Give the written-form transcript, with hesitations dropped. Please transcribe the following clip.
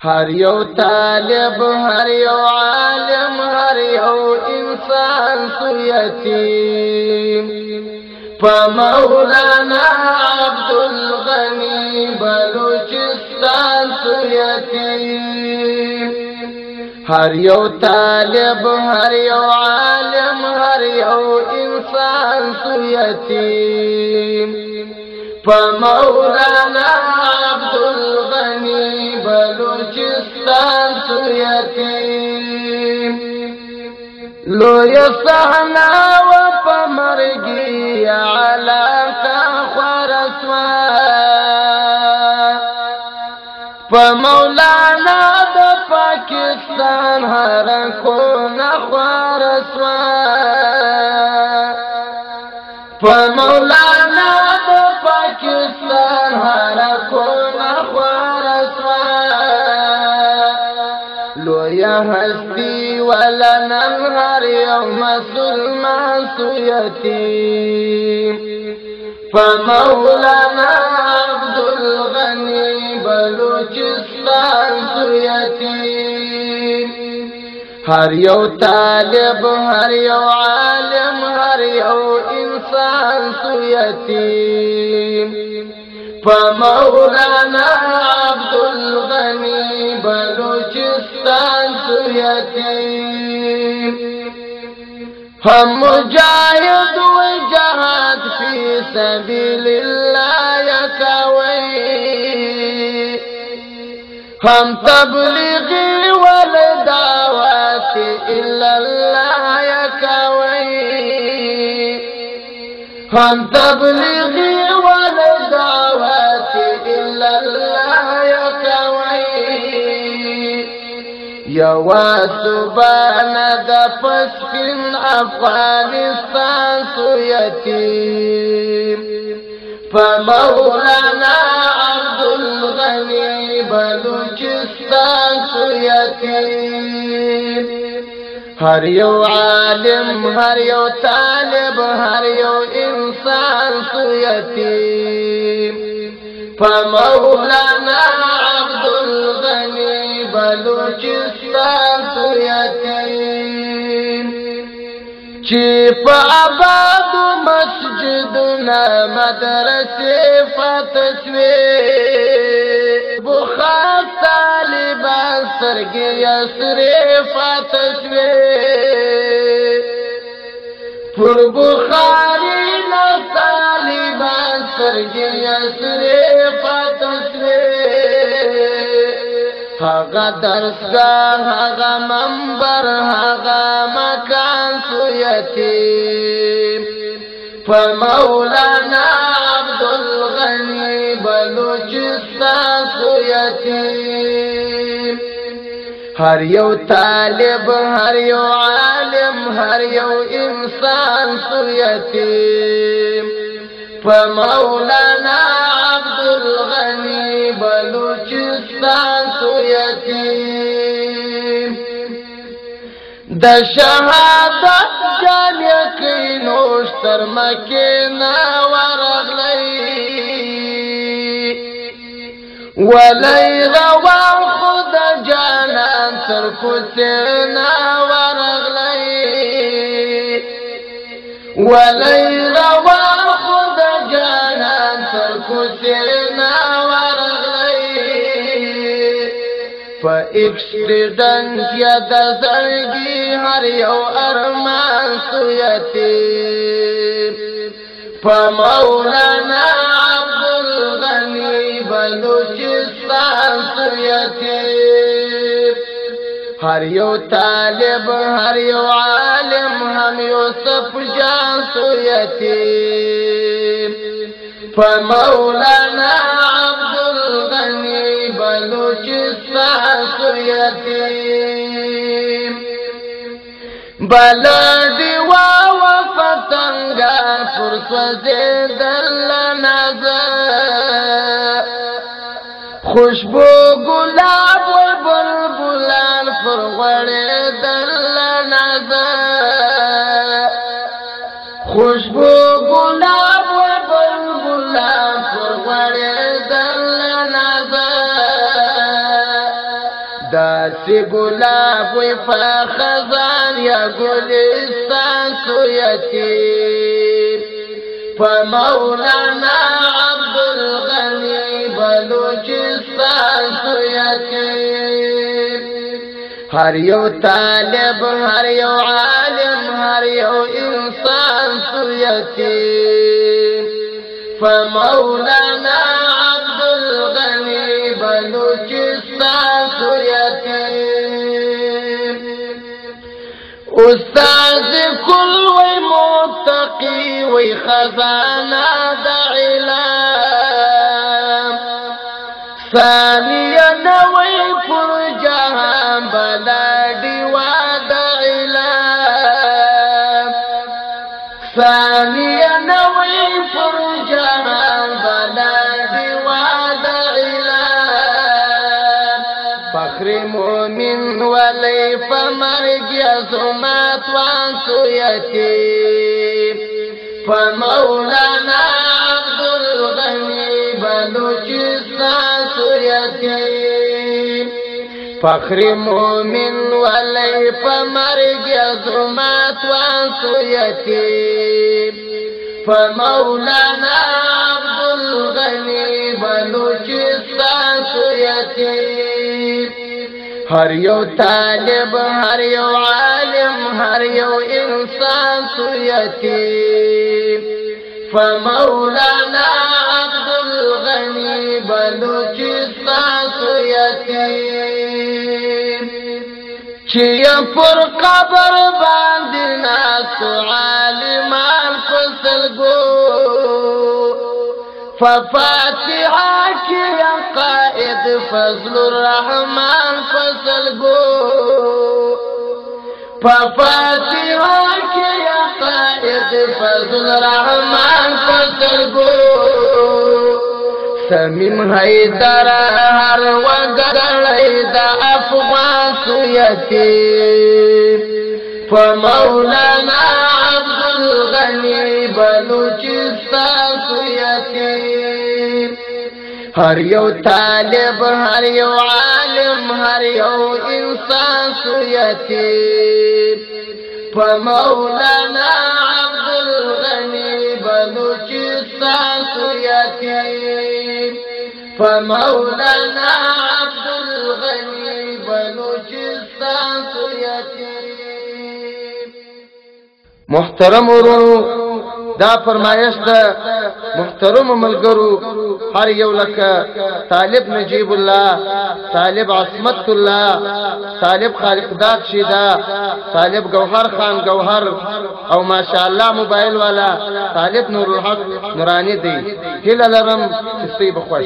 هر یو طالب هر یو عالم هر یو انسان سو یتیم پا مولانا عبدالغنی بلوچستان سو یتیم هر یو طالب هر یو عالم هر یو انسان سو یتیم پا مولانا عبدالغنی بلوچستان سو یتیم لوی صحنا و پا مرگی علاقہ خورسوا پا مولانا دا پاکستان ہر کون خورسوا پا مولانا دا پاکستان ہر کون خورسوا لویا ہستی ولنن ہر یوم مسلمان سو یتیم پا مولانا عبدالغنی بلوچستان سو یتیم ہر یو طالب ہر یو عالم ہر یو انسان سو یتیم پا مولانا عبدالغنی بلوچستان سو یتیم ہم مجاہد و جہاد فی سبیل اللہ یکوی ہم تبلیغی والدعوات الا اللہ یکوی ہم تبلیغی والدعوات الا اللہ یکوی یوا سبان دا پسکن افغانستان سو یتیم پا مولانا عبدالغنی بلوچستان سو یتیم ہر یو عالم ہر یو طالب ہر یو انسان سو یتیم پا مولانا عبدالغنی بلوچستان سو یتیم چی پا آباد مسجدنا مدرسے فتسوی بخار طالبان سرگی یسری فتسوی پر بخاری نا طالبان سرگی یسری فتسوی هاگا درسگاہ هاگا منبر هاگا مکان سو یتیم پا مولانا عبدالغنی بلوچستان سو یتیم ہر یو طالب ہر یو عالم ہر یو انسان سو یتیم پا مولانا عبدالغنی بلوچستان سو یتیم دا شہادت جان یقینوش تر مکینا ورغلی ولی روان خود جانان تر کسینا ورغلی ولی روان خود جانان تر کسینا پا ایکسیڈنٹ یا دا زرگی ہر یو ارمان سو یتیم پا مولانا عبدالغنی بلوچستان سو یتیم ہر یو طالب ہر یو عالم ہم یوسف جان سو یتیم پا مولانا عبدالغنی بلوچستان سو یتیم بلدی و فتنگا فرسوزی دل نظر خوشبو گلاب و بلبلان فرغڑی دل نظر خوشبو گلاب و بلبلان فرغڑی دل نظر داسې ګلاب وي په خزان یا ګلستان سویتیم په مولانا عبدالغني بلوچستان سویتیم هر یو طالب هر یو عالم هر یو انسان سویتیم فمولانا عبدالغني بلوچستان سویتیم استاذ کل وی متقی وی خزانہ دا علم ثانیہ نوی پر جہان بلا دیوا دا علم ثانیہ نوی پر جہان بلا دیوا دا علم فخر مومن ولی فمرگ یزمات وانسو یتیم فمولانا عبدالغني بلوچستان سویتیم فخر مومن ولی فمرگ یزمات وانسو یتیم فمولانا عبدالغني بلوچستان سویتیم هر یو طالب هر یو عالم هر یو انسان سویتیم فمولانا عبدالغني بلوچستان سویتیم چیم پر قبر باندې ناسو عالمان فسلگو ففاتحة يا قائد فضل الرحمن فسلگو ففاتحة يا قائد فضل الرحمن فسلگو سمیم حیدر هر وگرلی دا افغان سویتیم فمولانا عبدالغني بلوچستان سویتیم هر یو طالب هر یو عالم هر یو انسان سویتیم فمولانا عبدالغني بلوچستان سویتیم فمولانا عبدالغني بلوچستان سویتیم محترم ورونو دا فرمایش ده محترم ملګرو هر یو لکه طالب نجیب الله طالب عصمت الله طالب خالق داد شیدا طالب گوهر خان گوهر او ماشاءالله موبایل والا طالب نور الحق نورانی دی هله لرم چې بخوش